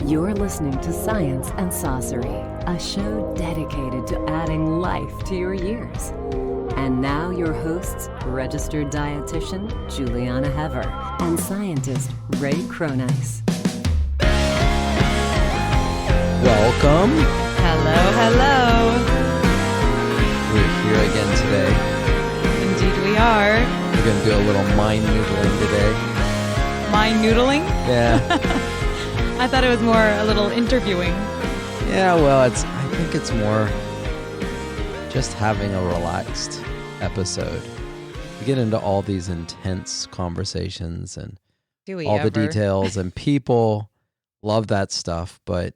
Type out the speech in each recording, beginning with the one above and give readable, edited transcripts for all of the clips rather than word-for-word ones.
You're listening to Science and Saucery, a show dedicated to adding life to your years. And now your hosts, registered dietitian Julieanna Hever and scientist Ray Cronice. Welcome. Hello. We're here again today. Indeed we are. We're going to do a little mind noodling today. Mind noodling? Yeah. I thought it was more a little interviewing. Yeah, well, I think it's more just having a relaxed episode. We get into all these intense conversations and all the details, and people love that stuff, but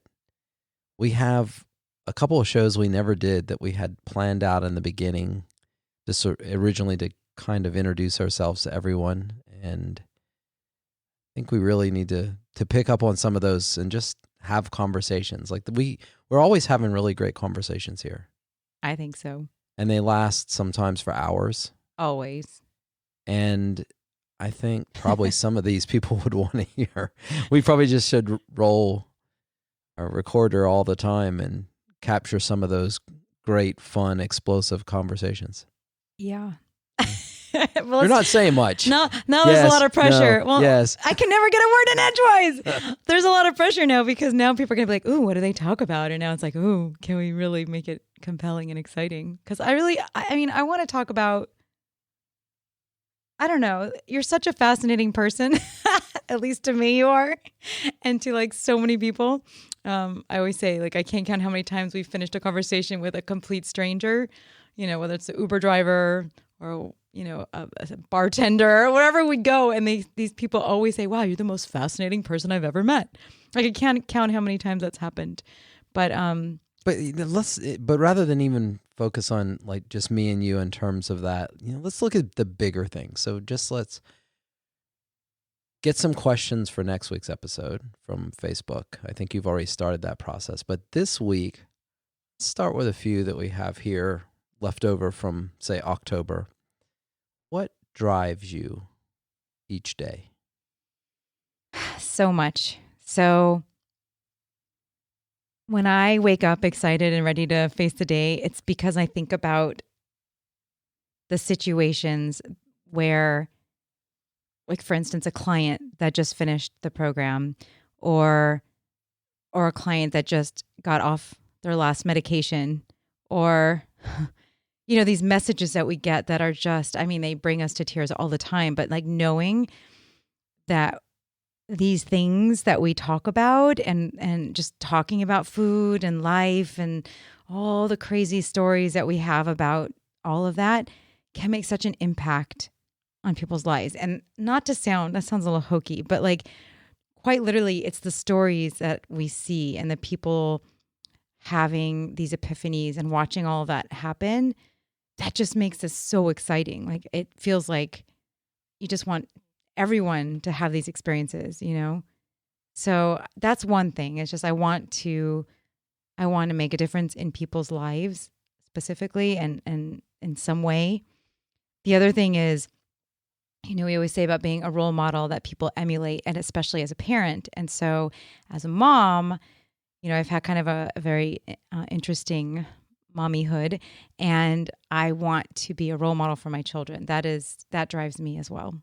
we have a couple of shows we never did that we had planned out in the beginning, originally to kind of introduce ourselves to everyone, and I think we really need to pick up on some of those and just have conversations. Like we're always having really great conversations here. I think so. And they last sometimes for hours. Always. And I think probably some of these people would want to hear. We probably just should roll a recorder all the time and capture some of those great, fun, explosive conversations. Yeah. Well, you're not saying much. Now there's a lot of pressure. No, well, yes. I can never get a word in edgewise. There's a lot of pressure now because now people are going to be like, ooh, what do they talk about? And now it's like, ooh, can we really make it compelling and exciting? Because I want to talk about, I don't know, you're such a fascinating person, at least to me you are, and to like so many people. I always say, like, I can't count how many times we've finished a conversation with a complete stranger, whether it's the Uber driver or a bartender or wherever we go, and these people always say, "Wow, you're the most fascinating person I've ever met." Like I can't count how many times that's happened, but rather than even focus on like just me and you in terms of that, let's look at the bigger things. So just let's get some questions for next week's episode from Facebook. I think you've already started that process, but this week, let's start with a few that we have here left over from, say, October. What drives you each day? So much. So when I wake up excited and ready to face the day, it's because I think about the situations where, like, for instance, a client that just finished the program or a client that just got off their last medication, or these messages that we get that are just, they bring us to tears all the time. But like knowing that these things that we talk about and just talking about food and life and all the crazy stories that we have about all of that can make such an impact on people's lives. And that sounds a little hokey, but like quite literally, it's the stories that we see and the people having these epiphanies and watching all of that happen. That just makes this so exciting. Like it feels like you just want everyone to have these experiences, So that's one thing. It's just I want to make a difference in people's lives specifically and in some way. The other thing is, we always say about being a role model that people emulate, and especially as a parent. And so as a mom, I've had kind of a very interesting mommyhood, and I want to be a role model for my children. That drives me as well.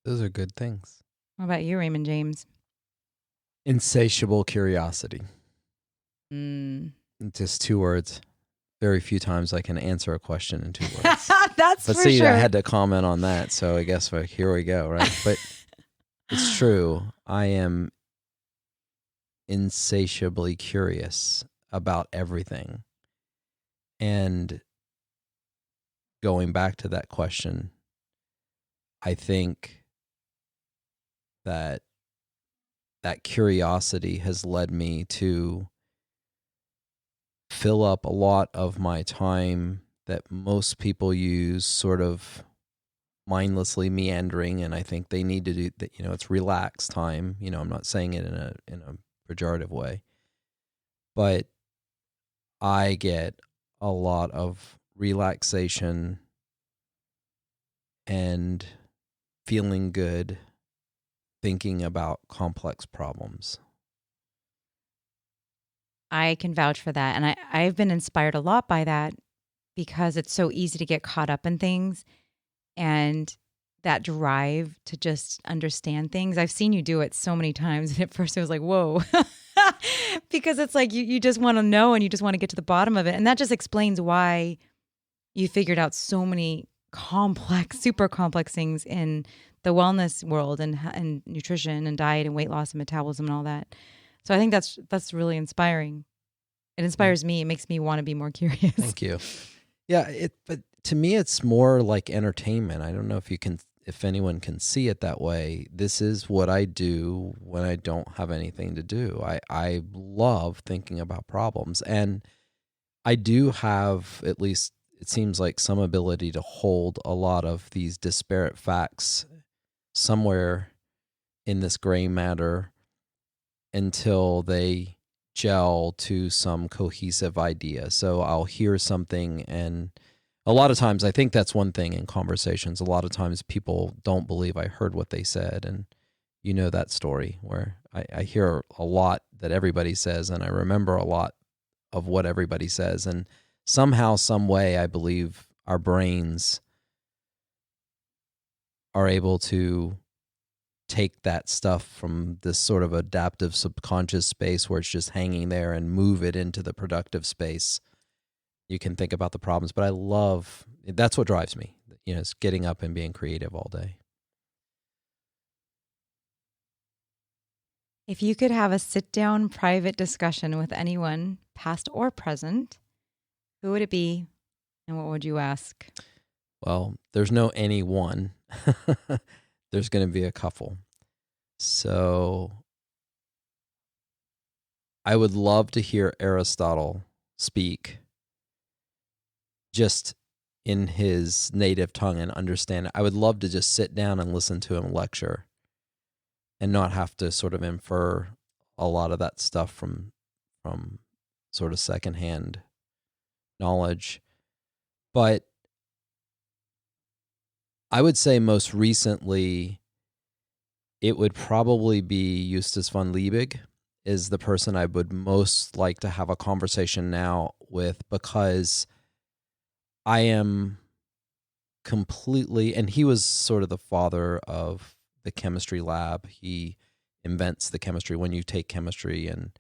Those are good things. What about you, Raymond James? Insatiable curiosity. Just 2 words. Very few times I can answer a question in 2 words. That's but for see, sure. I had to comment on that, so I guess here we go, right? But it's true. I am insatiably curious about everything. And going back to that question, I think that curiosity has led me to fill up a lot of my time that most people use sort of mindlessly meandering, and I think they need to do that. It's relaxed time. I'm not saying it in a pejorative way, but I get a lot of relaxation and feeling good thinking about complex problems. I can vouch for that. And I've been inspired a lot by that because it's so easy to get caught up in things and that drive to just understand things. I've seen you do it so many times. And at first it was like, whoa, because it's like you just want to know and you just want to get to the bottom of it. And that just explains why you figured out so many complex, super complex things in the wellness world and nutrition and diet and weight loss and metabolism and all that. So I think that's really inspiring. It inspires me. It makes me want to be more curious. Thank you. Yeah, but to me, it's more like entertainment. I don't know if anyone can see it that way. This is what I do when I don't have anything to do. I love thinking about problems, and I do have, at least it seems like, some ability to hold a lot of these disparate facts somewhere in this gray matter until they gel to some cohesive idea. So I'll hear something, and a lot of times, I think that's one thing in conversations. A lot of times people don't believe I heard what they said. And you know that story where I hear a lot that everybody says, and I remember a lot of what everybody says. And somehow, some way, I believe our brains are able to take that stuff from this sort of adaptive subconscious space where it's just hanging there and move it into the productive space. You can think about the problems, but that's what drives me. It's getting up and being creative all day. If you could have a sit-down private discussion with anyone, past or present, who would it be and what would you ask? Well, there's no any one. There's going to be a couple. So I would love to hear Aristotle speak just in his native tongue and understand it. I would love to just sit down and listen to him lecture and not have to sort of infer a lot of that stuff from sort of secondhand knowledge. But I would say most recently, it would probably be Justus von Liebig is the person I would most like to have a conversation now with, because I am completely, and he was sort of the father of the chemistry lab. He invents the chemistry. When you take chemistry and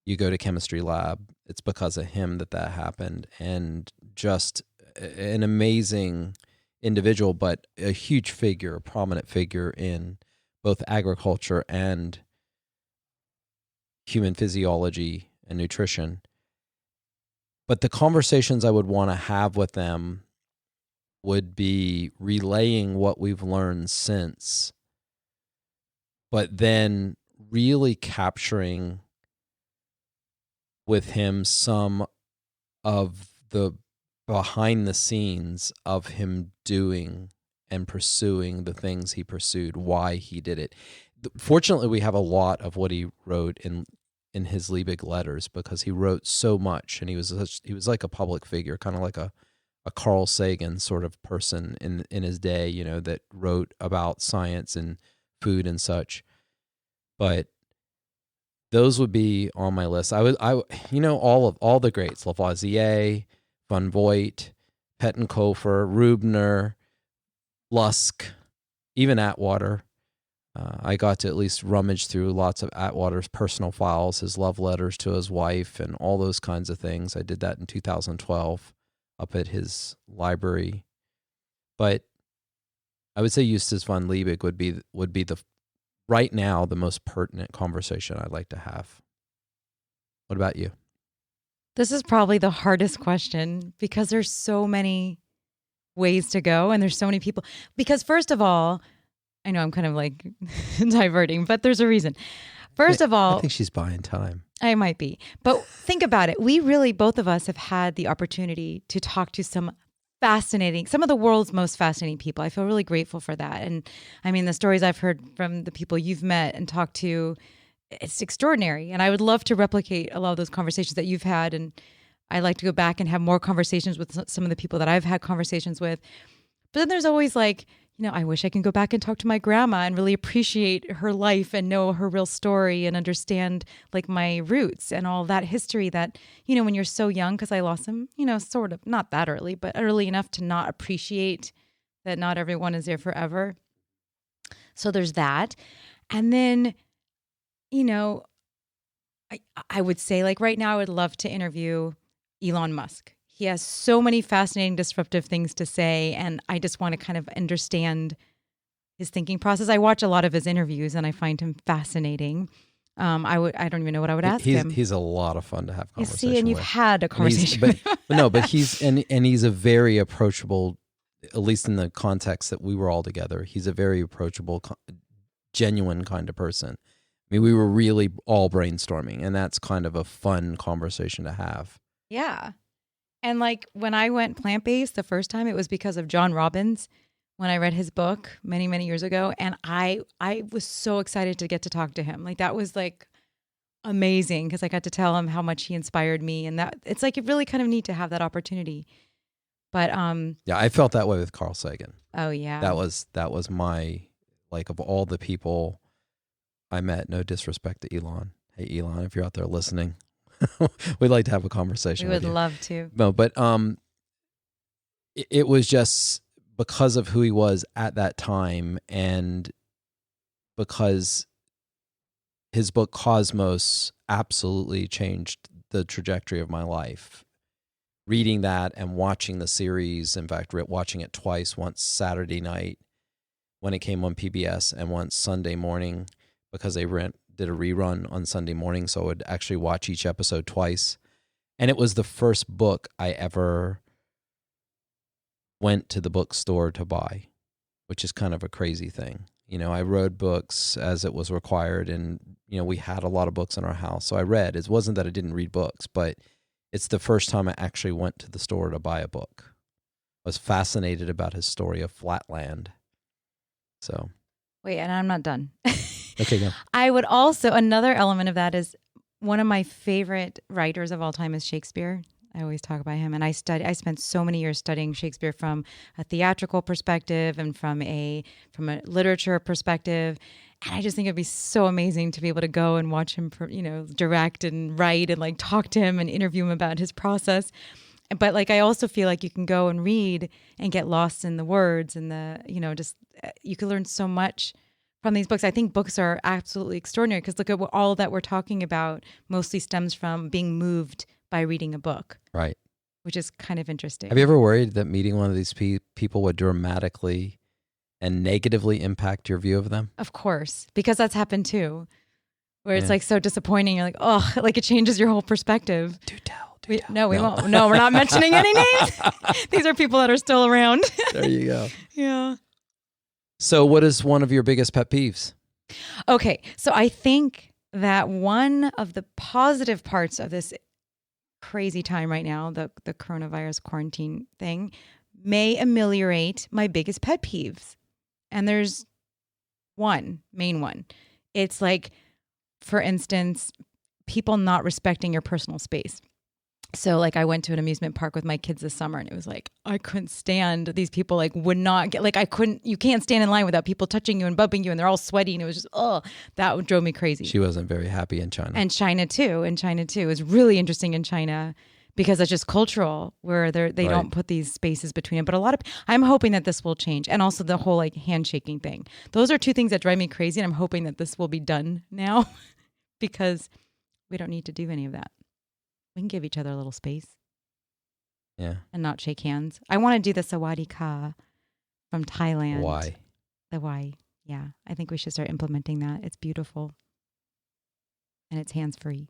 you go to chemistry lab, it's because of him that happened. And just an amazing individual, but a huge figure, a prominent figure in both agriculture and human physiology and nutrition. But the conversations I would want to have with them would be relaying what we've learned since, but then really capturing with him some of the behind the scenes of him doing and pursuing the things he pursued, why he did it. Fortunately, we have a lot of what he wrote in his Liebig letters, because he wrote so much, and he was like a public figure, kind of like a Carl Sagan sort of person in his day, that wrote about science and food and such. But those would be on my list. All the greats, Lavoisier, von Voigt, Pettenkofer, Rubner, Lusk, even Atwater. I got to at least rummage through lots of Atwater's personal files, his love letters to his wife, and all those kinds of things. I did that in 2012 up at his library. But I would say Justus von Liebig would be the right now the most pertinent conversation I'd like to have. What about you? This is probably the hardest question because there's so many ways to go and there's so many people. Because first of all, I know I'm kind of like diverting, but there's a reason. First of all, I think she's buying time. I might be. But think about it. We really, both of us have had the opportunity to talk to some of the world's most fascinating people. I feel really grateful for that. And I mean, the stories I've heard from the people you've met and talked to, it's extraordinary. And I would love to replicate a lot of those conversations that you've had. And I like to go back and have more conversations with some of the people that I've had conversations with. But then there's always like, I wish I can go back and talk to my grandma and really appreciate her life and know her real story and understand like my roots and all that history that, when you're so young, because I lost him, sort of not that early, but early enough to not appreciate that not everyone is there forever. So there's that. And then, I would say like right now, I would love to interview Elon Musk. He has so many fascinating, disruptive things to say, and I just want to kind of understand his thinking process. I watch a lot of his interviews, and I find him fascinating. I don't even know what I would ask him. He's a lot of fun to have conversation with. See, and you've had a conversation with him. But he's a very approachable, at least in the context that we were all together. He's a very approachable, genuine kind of person. I mean, we were really all brainstorming, and that's kind of a fun conversation to have. Yeah. And like when I went plant-based the first time, it was because of John Robbins when I read his book many, many years ago. And I was so excited to get to talk to him. Like that was like amazing because I got to tell him how much he inspired me. And that it's like really kind of neat to have that opportunity. But yeah, I felt that way with Carl Sagan. Oh yeah. That was my, like, of all the people I met, no disrespect to Elon. Hey Elon, if you're out there listening. We'd like to have a conversation. We would with you. love to. No, but it was just because of who he was at that time, and because his book Cosmos absolutely changed the trajectory of my life. Reading that and watching the series, in fact, watching it twice, once Saturday night when it came on PBS and once Sunday morning because they did a rerun on Sunday morning, so I would actually watch each episode twice. And it was the first book I ever went to the bookstore to buy, which is kind of a crazy thing. I read books as it was required, and, we had a lot of books in our house, so I read. It wasn't that I didn't read books, but it's the first time I actually went to the store to buy a book. I was fascinated about his story of Flatland. So. Wait, and I'm not done. Okay, go. I would also, another element of that is one of my favorite writers of all time is Shakespeare. I always talk about him. And I spent so many years studying Shakespeare from a theatrical perspective and from a literature perspective. And I just think it'd be so amazing to be able to go and watch him, direct and write and like talk to him and interview him about his process. But like, I also feel like you can go and read and get lost in the words and you can learn so much from these books. I think books are absolutely extraordinary because look at all that we're talking about mostly stems from being moved by reading a book. Right. Which is kind of interesting. Have you ever worried that meeting one of these people would dramatically and negatively impact your view of them? Of course, because that's happened too, where it's like so disappointing. You're like, oh, like it changes your whole perspective. Do tell. No, we won't. No, we're not mentioning any names. These are people that are still around. There you go. Yeah. So what is one of your biggest pet peeves? Okay. So I think that one of the positive parts of this crazy time right now, the coronavirus quarantine thing, may ameliorate my biggest pet peeves. And there's one main one. It's like, for instance, people not respecting your personal space. So like I went to an amusement park with my kids this summer and it was like, I couldn't stand these people, like would not get, like you can't stand in line without people touching you and bumping you and they're all sweaty. And it was just, that drove me crazy. She wasn't very happy in China. And China too. It was really interesting in China because it's just cultural where they don't put these spaces between it. But I'm hoping that this will change. And also the whole like handshaking thing. Those are two things that drive me crazy. And I'm hoping that this will be done now because we don't need to do any of that. We can give each other a little space. Yeah. And not shake hands. I want to do the Sawadee-ka from Thailand. Why? The why. Yeah. I think we should start implementing that. It's beautiful. And it's hands-free.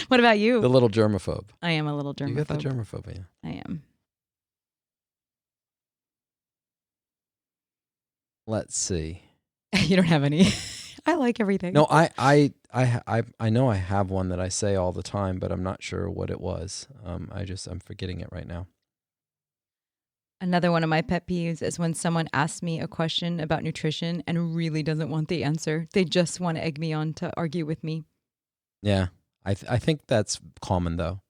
What about you? The little germaphobe. I am a little germaphobe. You got the germophobia. I am. Let's see. You don't have any. I like everything. No, I know I have one that I say all the time, but I'm not sure what it was. I'm forgetting it right now. Another one of my pet peeves is when someone asks me a question about nutrition and really doesn't want the answer. They just want to egg me on to argue with me. Yeah, I think that's common though.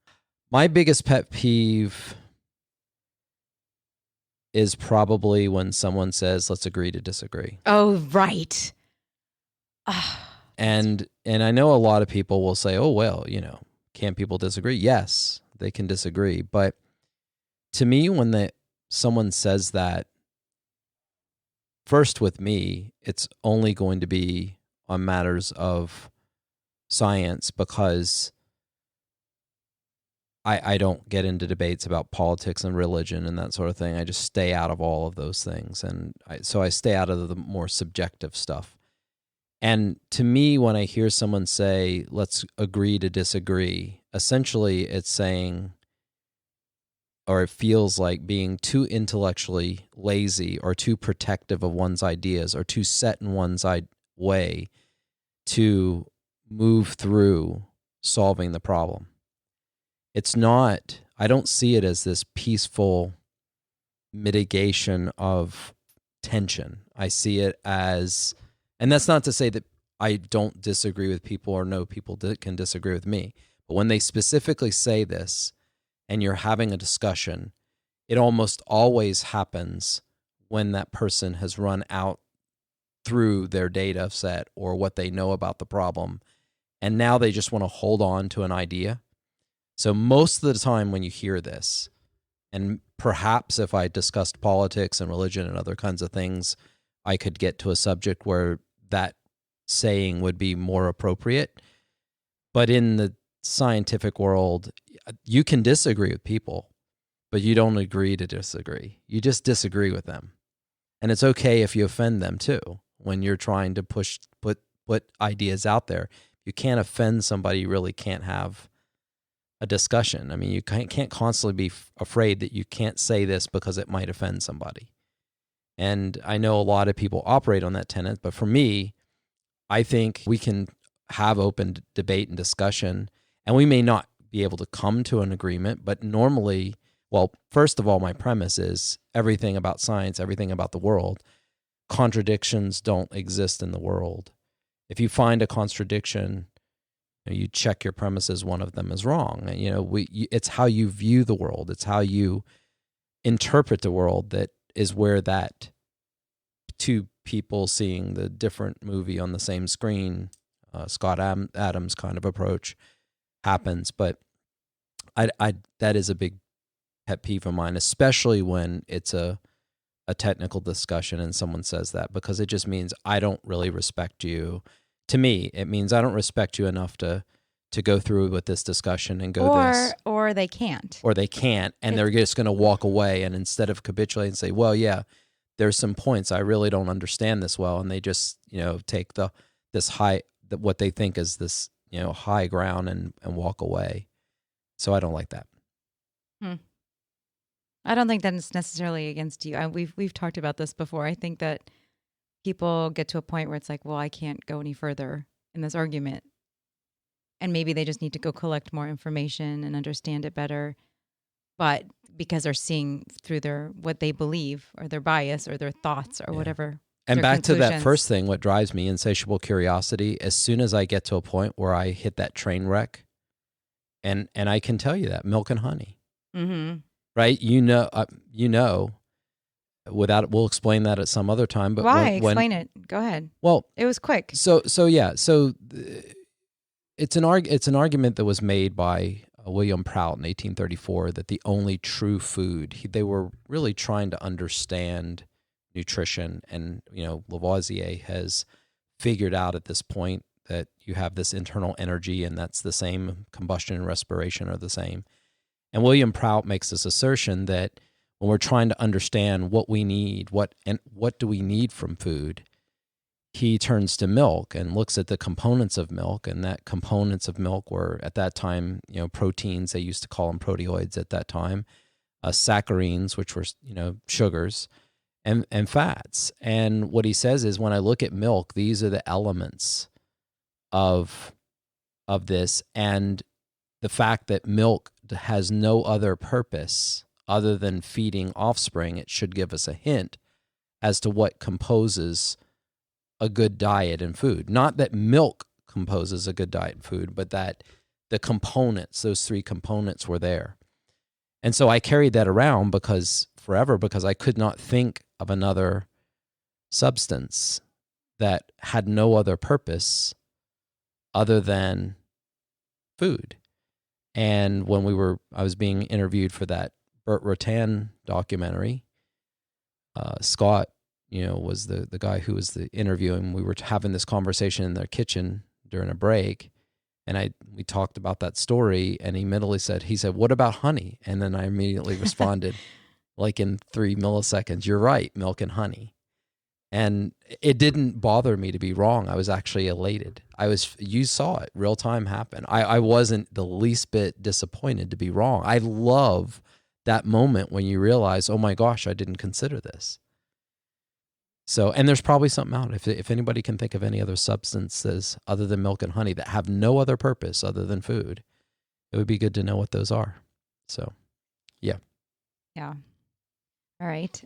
My biggest pet peeve is probably when someone says, let's agree to disagree. Oh, right. And I know a lot of people will say, oh, well, can't people disagree? Yes, they can disagree. But to me, when someone says that, first with me, it's only going to be on matters of science, because I don't get into debates about politics and religion and that sort of thing. I just stay out of all of those things. And so I stay out of the more subjective stuff. And to me, when I hear someone say, let's agree to disagree, essentially it's saying, or it feels like being too intellectually lazy or too protective of one's ideas or too set in one's way to move through solving the problem. It's not, I don't see it as this peaceful mitigation of tension. I see it as, and that's not to say that I don't disagree with people or no people can disagree with me. But when they specifically say this and you're having a discussion, it almost always happens when that person has run out through their data set or what they know about the problem. And now they just want to hold on to an idea. So most of the time when you hear this, and perhaps if I discussed politics and religion and other kinds of things, I could get to a subject where that saying would be more appropriate. But in the scientific world, you can disagree with people, but you don't agree to disagree. You just disagree with them. And it's okay if you offend them too when you're trying to put ideas out there. You can't offend somebody, you really can't have a discussion. I mean, you can't constantly be afraid that you can't say this because it might offend somebody. And I know a lot of people operate on that tenet, but for me, I think we can have open debate and discussion, and we may not be able to come to an agreement, but normally, well, first of all, my premise is everything about science, everything about the world, contradictions don't exist in the world. If you find a contradiction, you check your premises, one of them is wrong. It's how you view the world. It's how you interpret the world that is where that two people seeing the different movie on the same screen, Scott Adams kind of approach happens. But I that is a big pet peeve of mine, especially when it's a technical discussion and someone says that, because it just means I don't really respect you. To me, it means I don't respect you enough to go through with this discussion and go this. Or they can't. Or they can't, and they're just going to walk away. And instead of capitulate and say, well, yeah, there's some points I really don't understand this well, and they just, take what they think is this, high ground and walk away. So I don't like that. I don't think that's necessarily against you. We've talked about this before. I think that people get to a point where it's like, well, I can't go any further in this argument. And maybe they just need to go collect more information and understand it better. But because they're seeing through what they believe or their bias or their thoughts or whatever. And back to that first thing, what drives me, insatiable curiosity, as soon as I get to a point where I hit that train wreck, and I can tell you that, milk and honey. Mm-hmm. Right? We'll explain that at some other time. But why? Explain it. Go ahead. Well, it was quick. So it's an argument that was made by William Prout in 1834 that the only true food, they were really trying to understand nutrition, and Lavoisier has figured out at this point that you have this internal energy, and that's the same. Combustion and respiration are the same. And William Prout makes this assertion that when we're trying to understand what we need, what do we need from food, he turns to milk and looks at the components of milk, and that components of milk were at that time, proteins. They used to call them proteoids at that time, saccharines, which were sugars, and fats. And what he says is, when I look at milk, these are the elements of this, and the fact that milk has no other purpose other than feeding offspring, it should give us a hint as to what composes a good diet and food. Not that milk composes a good diet and food, but that the components, those three components, were there. And so I carried that around because forever because I could not think of another substance that had no other purpose other than food. And when I was being interviewed for that Burt Rutan documentary, Scott, was the guy who was the interviewing. We were having this conversation in their kitchen during a break, and we talked about that story, and he immediately said, "What about honey?" And then I immediately responded, like in 3 milliseconds, "You're right, milk and honey." And it didn't bother me to be wrong. I was actually elated. You saw it real time happen. I wasn't the least bit disappointed to be wrong. I love that moment when you realize, oh my gosh, I didn't consider this. So, and there's probably something out. If anybody can think of any other substances other than milk and honey that have no other purpose other than food, it would be good to know what those are. So, yeah. Yeah. All right.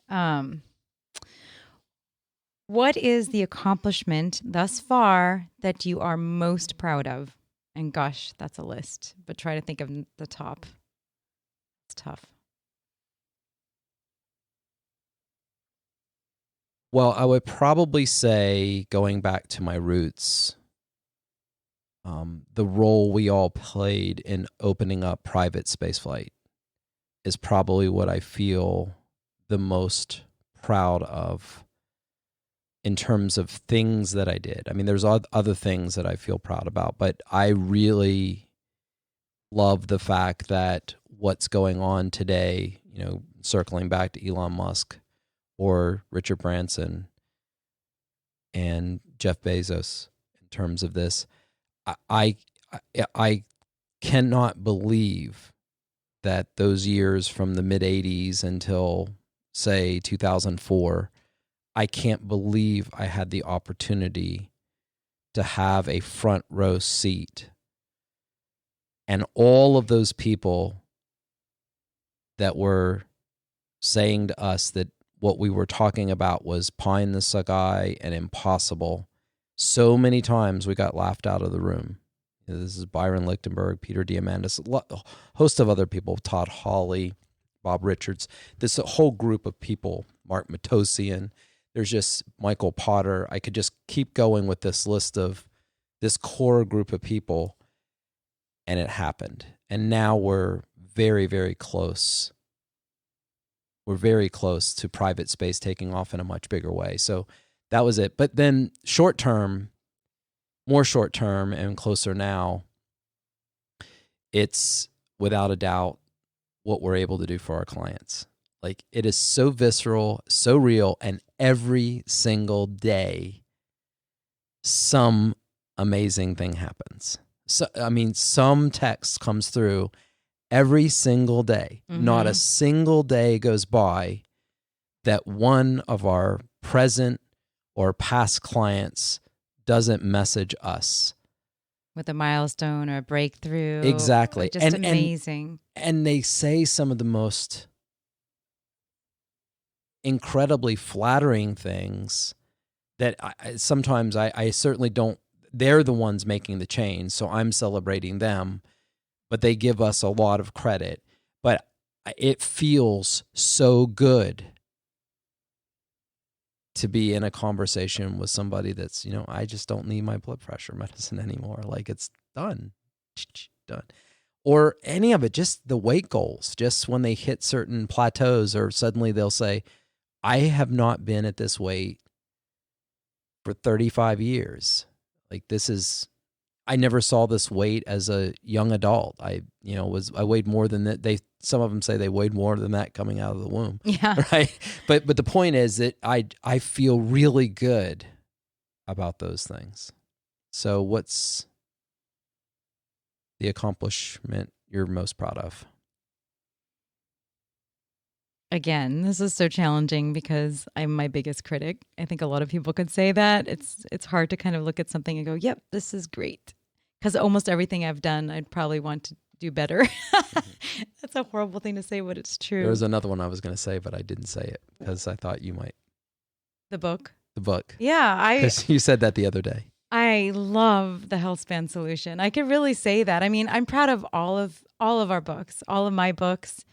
What is the accomplishment thus far that you are most proud of? And gosh, that's a list, but try to think of the top. It's tough. Well, I would probably say, going back to my roots, the role we all played in opening up private spaceflight is probably what I feel the most proud of in terms of things that I did. I mean, there's other things that I feel proud about, but I really love the fact that what's going on today, circling back to Elon Musk, or Richard Branson and Jeff Bezos in terms of this. I cannot believe that those years from the mid-'80s until, say, 2004, I can't believe I had the opportunity to have a front row seat. And all of those people that were saying to us that what we were talking about was pie in the sky and impossible. So many times we got laughed out of the room. This is Byron Lichtenberg, Peter Diamandis, a host of other people, Todd Hawley, Bob Richards, this whole group of people, Mark Matosian. There's just Michael Potter. I could just keep going with this list of this core group of people, and it happened. And now we're very, very close. We're very close to private space taking off in a much bigger way. So that was it. But then more short term and closer now, it's without a doubt what we're able to do for our clients. Like, it is so visceral, so real, and every single day some amazing thing happens. So, I mean, some text comes through every single day. Mm-hmm. Not a single day goes by that one of our present or past clients doesn't message us with a milestone or a breakthrough. Exactly. Just amazing. And they say some of the most incredibly flattering things that sometimes I certainly don't. They're the ones making the change, so I'm celebrating them. But they give us a lot of credit. But it feels so good to be in a conversation with somebody that's, I just don't need my blood pressure medicine anymore. Like, it's done. Or any of it, just the weight goals, just when they hit certain plateaus, or suddenly they'll say, I have not been at this weight for 35 years. Like, I never saw this weight as a young adult. I weighed more than that. Some of them say they weighed more than that coming out of the womb. Yeah. Right. But the point is that I feel really good about those things. So what's the accomplishment you're most proud of? Again, this is so challenging because I'm my biggest critic. I think a lot of people could say that. It's hard to kind of look at something and go, yep, this is great. Because almost everything I've done, I'd probably want to do better. That's a horrible thing to say, but it's true. There was another one I was going to say, but I didn't say it because I thought you might. The book? The book. Yeah. Because you said that the other day. I love the health span solution. I could really say that. I mean, I'm proud of all of our books, all of my books.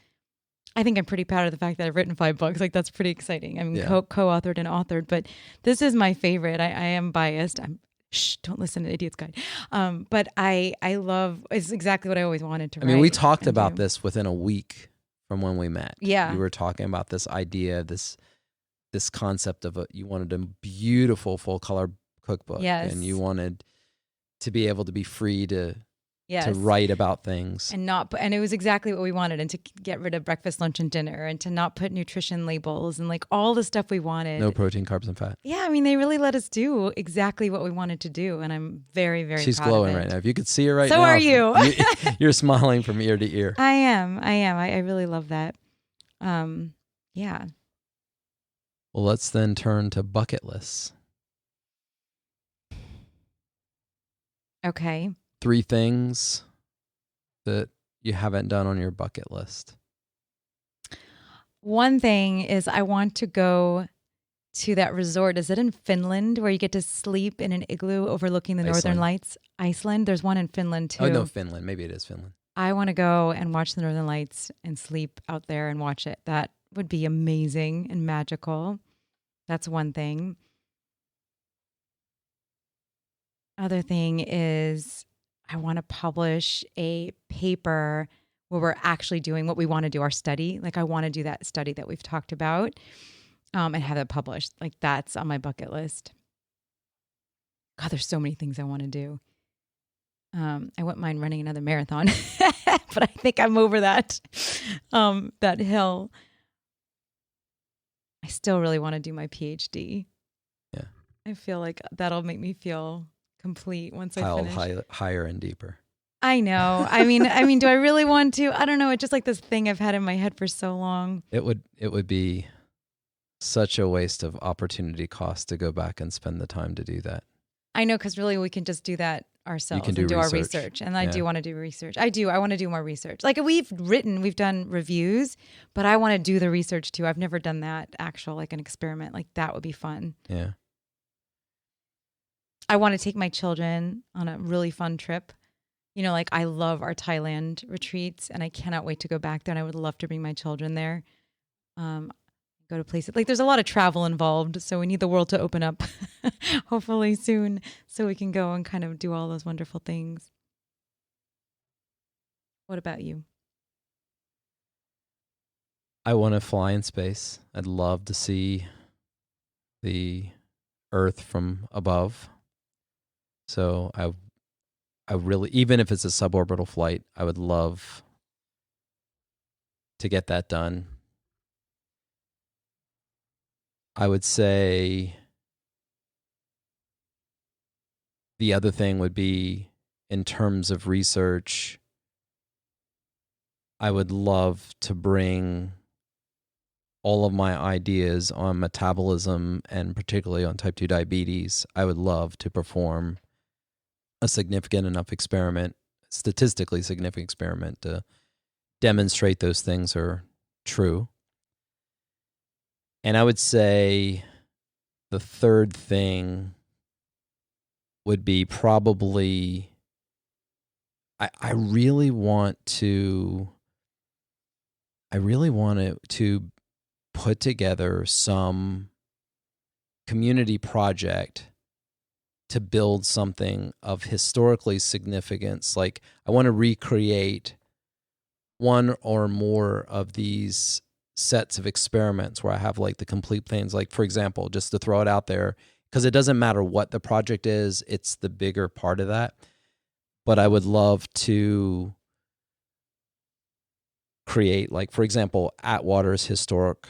I think I'm pretty proud of the fact that I've written 5 books. Like, that's pretty exciting. I mean, Yeah. co-authored and authored, but this is my favorite. I am biased. Don't listen to Idiot's Guide. But I love, it's exactly what I always wanted to write. I mean, we talked and about do. this within a week from when we met. Yeah. You were talking about this idea, this concept of you wanted a beautiful full color cookbook. Yes. And you wanted to be able to be free to Yes. write about things. And it was exactly what we wanted, and to get rid of breakfast, lunch, and dinner, and to not put nutrition labels and like all the stuff we wanted. No protein, carbs, and fat. Yeah, I mean, they really let us do exactly what we wanted to do, and I'm very, very She's proud glowing of it. right now. If you could see her right So now. are you. You're smiling from ear to ear. I am. I really love that. Yeah. Well, let's then turn to bucket lists. Okay. 3 things that you haven't done on your bucket list. One thing is I want to go to that resort. Is it in Finland where you get to sleep in an igloo overlooking the Northern Iceland. Lights? Iceland. There's one in Finland too. Oh, no, Finland. Maybe it is Finland. I want to go and watch the Northern Lights and sleep out there and watch it. That would be amazing and magical. That's one thing. Other thing is I want to publish a paper where we're actually doing what we want to do, our study. Like, I want to do that study that we've talked about and have it published. Like, that's on my bucket list. God, there's so many things I want to do. I wouldn't mind running another marathon, but I think I'm over that hill. I still really want to do my PhD. Yeah. I feel like that'll make me feel complete once I Piled finish. higher and deeper. I know. I mean, do I really want to? I don't know. It's just like this thing I've had in my head for so long. It would be such a waste of opportunity cost to go back and spend the time to do that. I know, because really we can just do that ourselves and do our research. And I do want to do research. I want to do more research. Like, we've done reviews, but I want to do the research too. I've never done that actual, like an experiment. Like, that would be fun. Yeah. I want to take my children on a really fun trip. You know, like, I love our Thailand retreats and I cannot wait to go back there. And I would love to bring my children there. Go to places like, there's a lot of travel involved, so we need the world to open up hopefully soon so we can go and kind of do all those wonderful things. What about you? I want to fly in space. I'd love to see the Earth from above. So I really, even if it's a suborbital flight, I would love to get that done. I would say the other thing would be, in terms of research, I would love to bring all of my ideas on metabolism and particularly on type 2 diabetes. I would love to perform a significant enough experiment, statistically significant experiment, to demonstrate those things are true. And I would say the third thing would be probably, I really want to put together some community project to build something of historically significance. Like, I want to recreate one or more of these sets of experiments where I have like the complete things. Like, for example, just to throw it out there, because it doesn't matter what the project is, it's the bigger part of that. But I would love to create, like, for example, Atwater's historic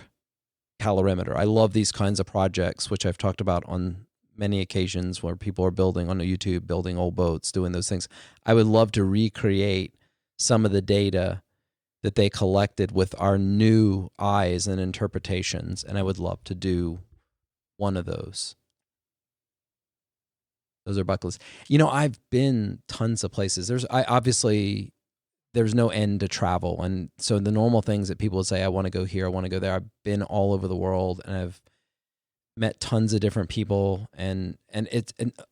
calorimeter. I love these kinds of projects, which I've talked about on many occasions, where people are building on YouTube, building old boats, doing those things. I would love to recreate some of the data that they collected with our new eyes and interpretations, and I would love to do one of those. Those are bucket lists. You know, I've been tons of places. There's no end to travel, and so the normal things that people would say, I want to go here, I want to go there. I've been all over the world, and I've met tons of different people, and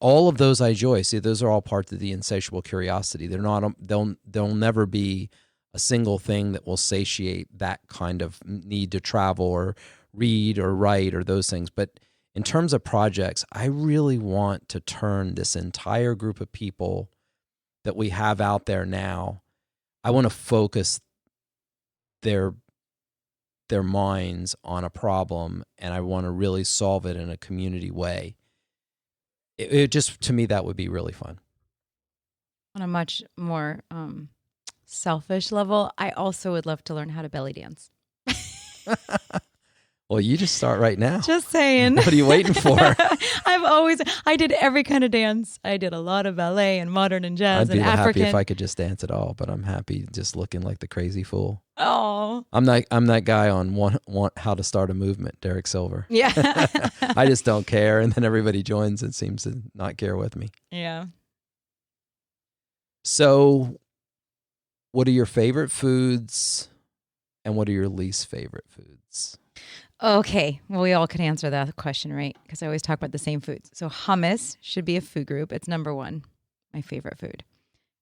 all of those I enjoy. See, those are all parts of the insatiable curiosity. They're not. They'll never be a single thing that will satiate that kind of need to travel or read or write or those things. But in terms of projects, I really want to turn this entire group of people that we have out there now, I want to focus their minds on a problem, and I want to really solve it in a community way. It just, to me, that would be really fun. On a much more selfish level, I also would love to learn how to belly dance. Well, you just start right now. Just saying. What are you waiting for? I did every kind of dance. I did a lot of ballet and modern and jazz I'd be and African. happy if I could just dance at all, but I'm happy just looking like the crazy fool. Oh. I'm that guy on want how to start a movement, Derek Silver. Yeah. I just don't care, and then everybody joins and seems to not care with me. Yeah. So, what are your favorite foods, and what are your least favorite foods? Okay. Well, we all could answer that question, right? Because I always talk about the same foods. So hummus should be a food group. It's number one, my favorite food.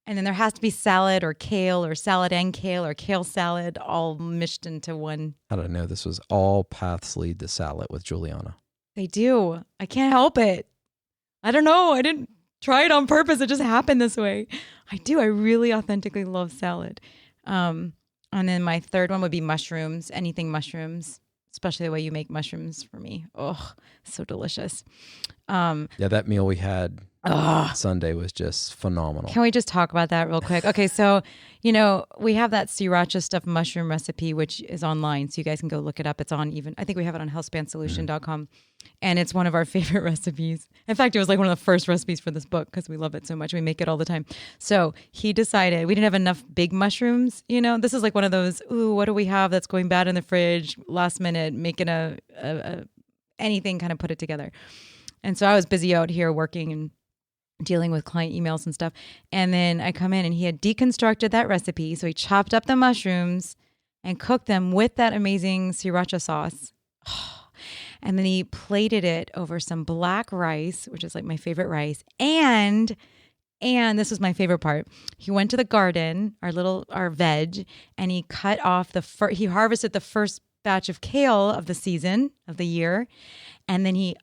And then there has to be salad or kale or salad and kale or kale salad all mixed into one. I don't know. This was all paths lead to salad with Julieanna. They do. I can't help it. I don't know. I didn't try it on purpose. It just happened this way. I do. I really authentically love salad. And then my third one would be mushrooms, anything mushrooms. Especially the way you make mushrooms for me. Oh, so delicious. Yeah, that meal we had Sunday was just phenomenal. Can we just talk about that real quick? Okay, so, we have that sriracha stuffed mushroom recipe, which is online. So you guys can go look it up. It's on I think we have it on healthspansolution.com. And it's one of our favorite recipes. In fact, it was like one of the first recipes for this book because we love it so much. We make it all the time. So he decided we didn't have enough big mushrooms. This is like one of those, ooh, what do we have that's going bad in the fridge? Last minute, making a anything, kind of put it together. And so I was busy out here working and dealing with client emails and stuff. And then I come in and he had deconstructed that recipe. So he chopped up the mushrooms and cooked them with that amazing sriracha sauce. And then he plated it over some black rice, which is like my favorite rice. And this was my favorite part. He went to the garden, our veg, and he cut off he harvested the first batch of kale of the season of the year. And then he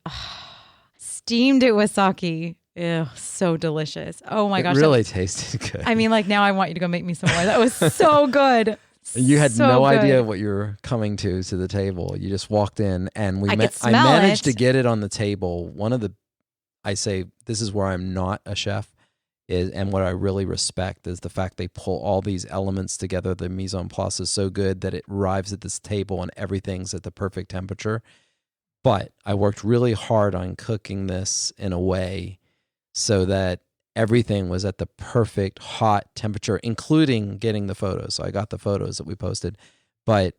steamed it with sake. Ew, so delicious. Oh my gosh. It really tasted good. I mean, like now I want you to go make me some more. That was so good. You had so no good. idea what you were coming to the table. You just walked in, and I smell managed it. to get it on the table. I say this is where I'm not a chef, and what I really respect is the fact they pull all these elements together. The mise en place is so good that it arrives at this table and everything's at the perfect temperature. But I worked really hard on cooking this in a way so that everything was at the perfect hot temperature, including getting the photos. So I got the photos that we posted, but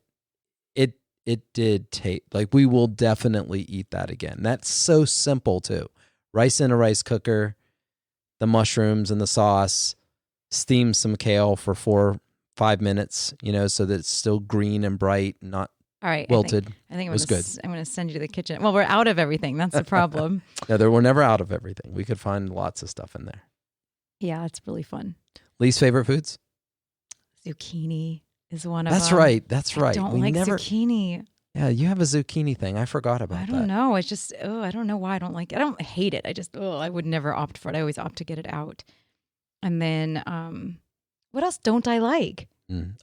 it did take, like, we will definitely eat that again. That's so simple too. Rice in a rice cooker, the mushrooms and the sauce, steam some kale for 4-5 minutes, so that it's still green and bright, not all right, wilted. I think it was good. I'm going to send you to the kitchen. Well, we're out of everything. That's the problem. No, we're never out of everything. We could find lots of stuff in there. Yeah, it's really fun. Least favorite foods? Zucchini is one of That's them. right. That's right. I don't like zucchini. Yeah, you have a zucchini thing. I forgot about that. I don't know. It's just, I don't know why I don't like it. I don't hate it. I just, I would never opt for it. I always opt to get it out. And then, what else don't I like?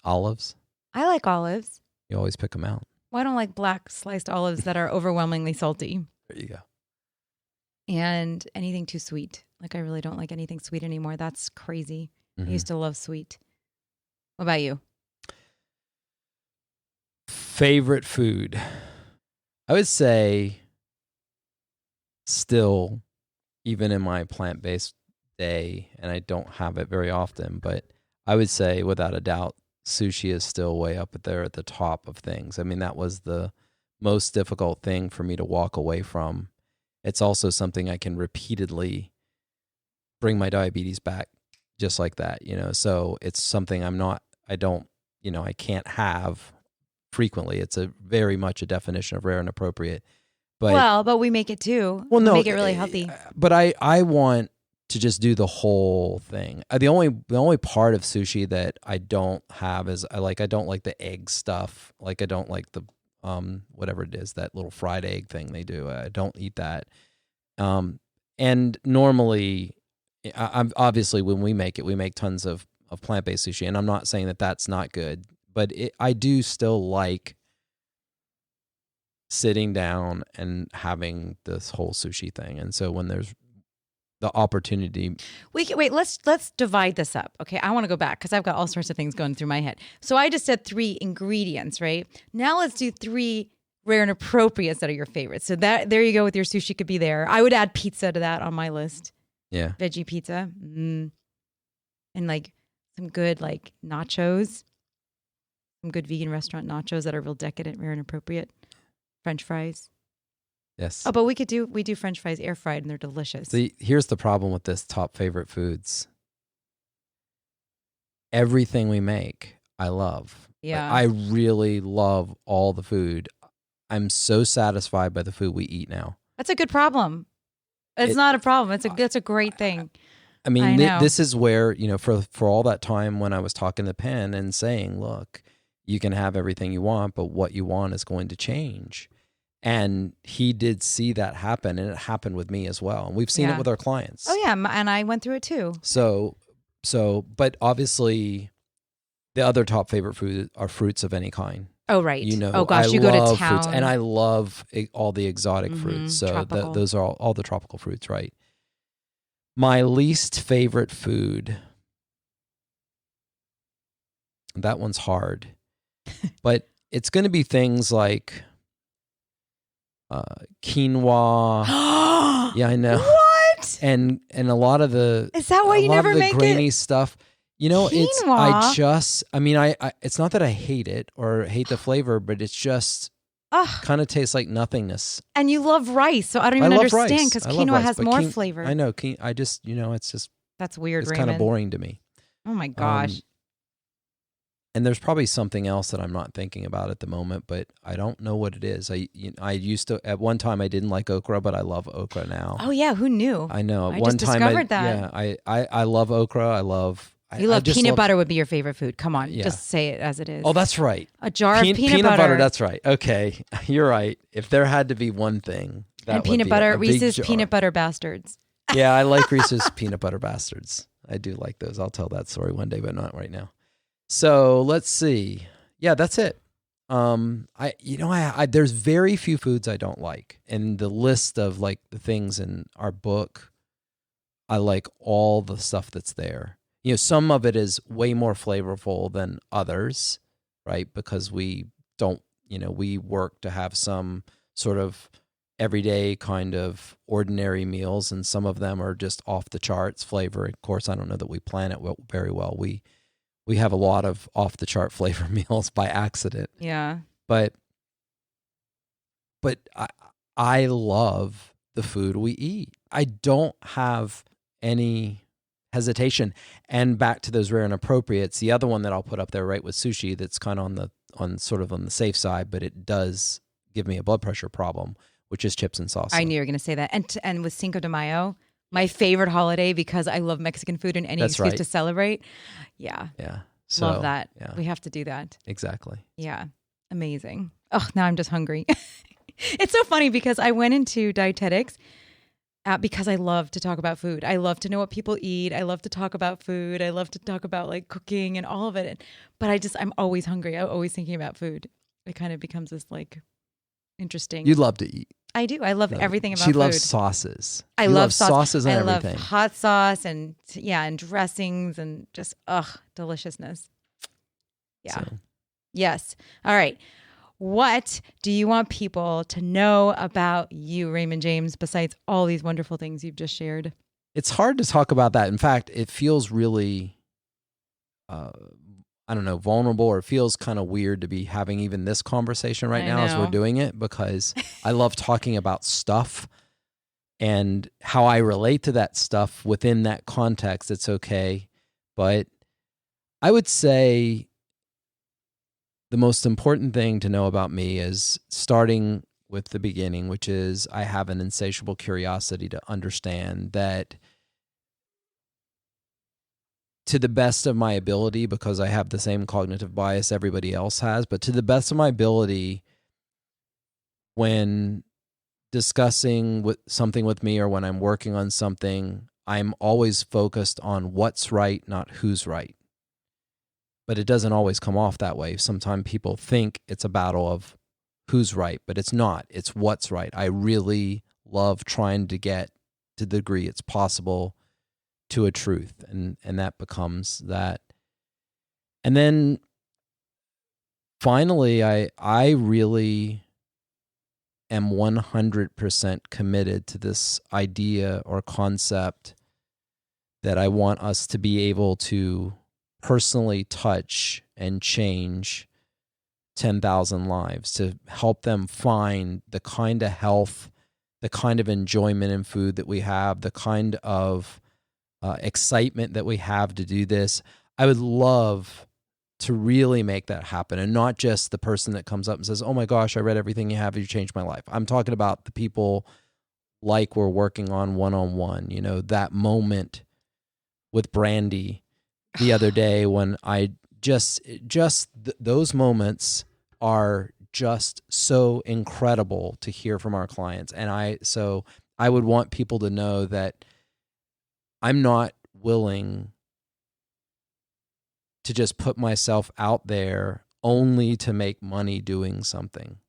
Olives. I like olives. You always pick them out. Well, I don't like black sliced olives that are overwhelmingly salty. There you go. And anything too sweet. Like, I really don't like anything sweet anymore. That's crazy. I used to love sweet. What about you? Favorite food? I would say still, even in my plant-based day, and I don't have it very often, but I would say without a doubt, sushi is still way up there at the top of things. I mean, that was the most difficult thing for me to walk away from. It's also something I can repeatedly bring my diabetes back just like that, so it's something I can't have frequently. It's very much a definition of rare and appropriate. But we make it too. Well, no, we make it really healthy. But I want to just do the whole thing. The only part of sushi that I don't have is I don't like the egg stuff. Like I don't like the whatever it is, that little fried egg thing they do. I don't eat that. And normally, I'm obviously when we make tons of plant-based sushi, and I'm not saying that that's not good, but I do still like sitting down and having this whole sushi thing. And so when there's the opportunity, let's divide this up. Okay, I want to go back because I've got all sorts of things going through my head. So I just said 3 ingredients, right? Now let's do 3 rare and appropriates that are your favorites. So that there you go with your sushi could be there. I would add pizza to that on my list. Yeah, veggie pizza, and like some good like nachos, some good vegan restaurant nachos that are real decadent, rare and appropriate. French fries. Yes. Oh, but we do French fries air fried and they're delicious. Here's the problem with this top favorite foods. Everything we make, I love. Yeah. I really love all the food. I'm so satisfied by the food we eat now. That's a good problem. It's not a problem. That's a great thing. I mean, this is where, for all that time when I was talking to Penn and saying, look, you can have everything you want, but what you want is going to change. And he did see that happen, and it happened with me as well. And we've seen it with our clients. Oh, yeah, and I went through it too. So, but obviously, the other top favorite food are fruits of any kind. Oh, right. Oh, gosh, you go to town. Fruits, and I love all the exotic fruits. So those are all the tropical fruits, right? My least favorite food, that one's hard, but it's going to be things like quinoa. Yeah, I know. What? And a lot of the is that why you never make grainy stuff. Quinoa? It's not that I hate it or hate the flavor, but it's just kind of tastes like nothingness. And you love rice, so I don't even understand because quinoa has more flavor. I know. I just, it's just that's weird. It's kind of boring to me. Oh my gosh. And there's probably something else that I'm not thinking about at the moment, but I don't know what it is. I used to, at one time I didn't like okra, but I love okra now. Oh yeah, who knew? I know. I just discovered that. Yeah, I love okra. You love peanut butter would be your favorite food. Come on, just say it as it is. Oh, that's right. A jar of peanut butter. That's right. Okay, you're right. If there had to be one thing, that and peanut butter, Reese's peanut butter bastards. Yeah, I like Reese's peanut butter bastards. I do like those. I'll tell that story one day, but not right now. So let's see. Yeah, that's it. There's very few foods I don't like. And the list of like the things in our book, I like all the stuff that's there. Some of it is way more flavorful than others, right? Because we don't, we work to have some sort of everyday kind of ordinary meals, and some of them are just off the charts flavor. Of course, I don't know that we plan it very well. We have a lot of off the chart flavor meals by accident. Yeah. But I love the food we eat. I don't have any hesitation. And back to those rare and appropriates, the other one that I'll put up there right with sushi that's kind of on the safe side, but it does give me a blood pressure problem, which is chips and salsa. I knew you were going to say that. And with Cinco de Mayo, my favorite holiday because I love Mexican food and any excuse to celebrate. Yeah. Yeah. So, love that. Yeah. We have to do that. Exactly. Yeah. Amazing. Oh, now I'm just hungry. It's so funny because I went into dietetics because I love to talk about food. I love to know what people eat. I love to talk about food. I love to talk about like cooking and all of it. But I'm always hungry. I'm always thinking about food. It kind of becomes this like interesting. You love to eat. I do. I love everything about food. She loves sauces. I love sauces and everything. I love hot sauce and dressings and just deliciousness. Yeah. So. Yes. All right. What do you want people to know about you, Raymond James, besides all these wonderful things you've just shared? It's hard to talk about that. In fact, it feels really, vulnerable, or it feels kind of weird to be having even this conversation right now as we're doing it, because I love talking about stuff and how I relate to that stuff within that context. It's okay. But I would say the most important thing to know about me is starting with the beginning, which is I have an insatiable curiosity to understand that to the best of my ability, because I have the same cognitive bias everybody else has, but to the best of my ability, when discussing something with me or when I'm working on something, I'm always focused on what's right, not who's right. But it doesn't always come off that way. Sometimes people think it's a battle of who's right, but it's not. It's what's right. I really love trying to get to the degree it's possible to a truth, and that becomes that. And then finally, I really am 100% committed to this idea or concept that I want us to be able to personally touch and change 10,000 lives, to help them find the kind of health, the kind of enjoyment in food that we have, the kind of excitement that we have to do this. I would love to really make that happen, and not just the person that comes up and says, "Oh my gosh, I read everything you have. You changed my life." I'm talking about the people like we're working on one-on-one, that moment with Brandy the other day when I those moments are just so incredible to hear from our clients. And I would want people to know that I'm not willing to just put myself out there only to make money doing something.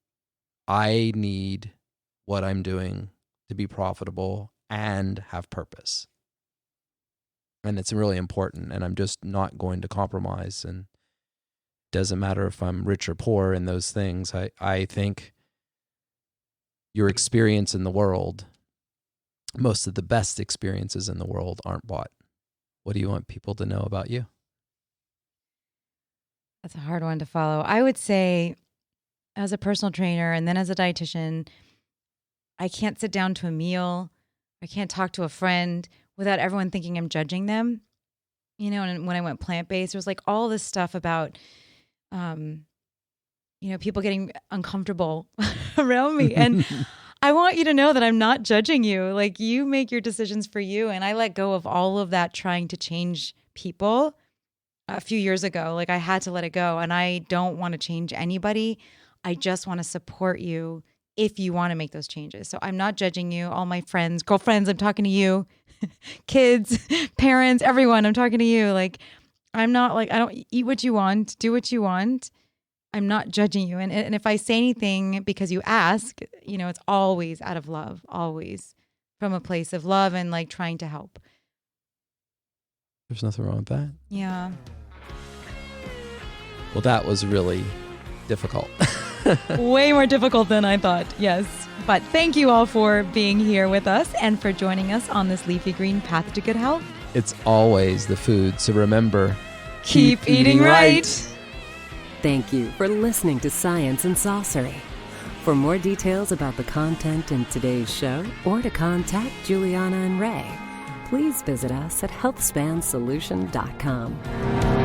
I need what I'm doing to be profitable and have purpose. And it's really important, and I'm just not going to compromise. And it doesn't matter if I'm rich or poor in those things. I think your experience in the world, most of the best experiences in the world aren't bought. What do you want people to know about you? That's a hard one to follow. I would say, as a personal trainer and then as a dietitian, I can't sit down to a meal, I can't talk to a friend without everyone thinking I'm judging them. And when I went plant-based, there was like all this stuff about, people getting uncomfortable around me. And I want you to know that I'm not judging you. Like, you make your decisions for you. And I let go of all of that trying to change people a few years ago. Like, I had to let it go. And I don't want to change anybody. I just want to support you if you want to make those changes. So I'm not judging you. All my friends, girlfriends, I'm talking to you. Kids, parents, everyone, I'm talking to you. Like, I'm not like, I don't eat what you want, do what you want. I'm not judging you. And if I say anything because you ask, it's always out of love, always from a place of love and like trying to help. There's nothing wrong with that. Yeah. Well, that was really difficult. Way more difficult than I thought. Yes. But thank you all for being here with us and for joining us on this leafy green path to good health. It's always the food. So remember, keep eating right. Thank you for listening to Science and Saucery. For more details about the content in today's show or to contact Julieanna and Ray, please visit us at healthspansolution.com.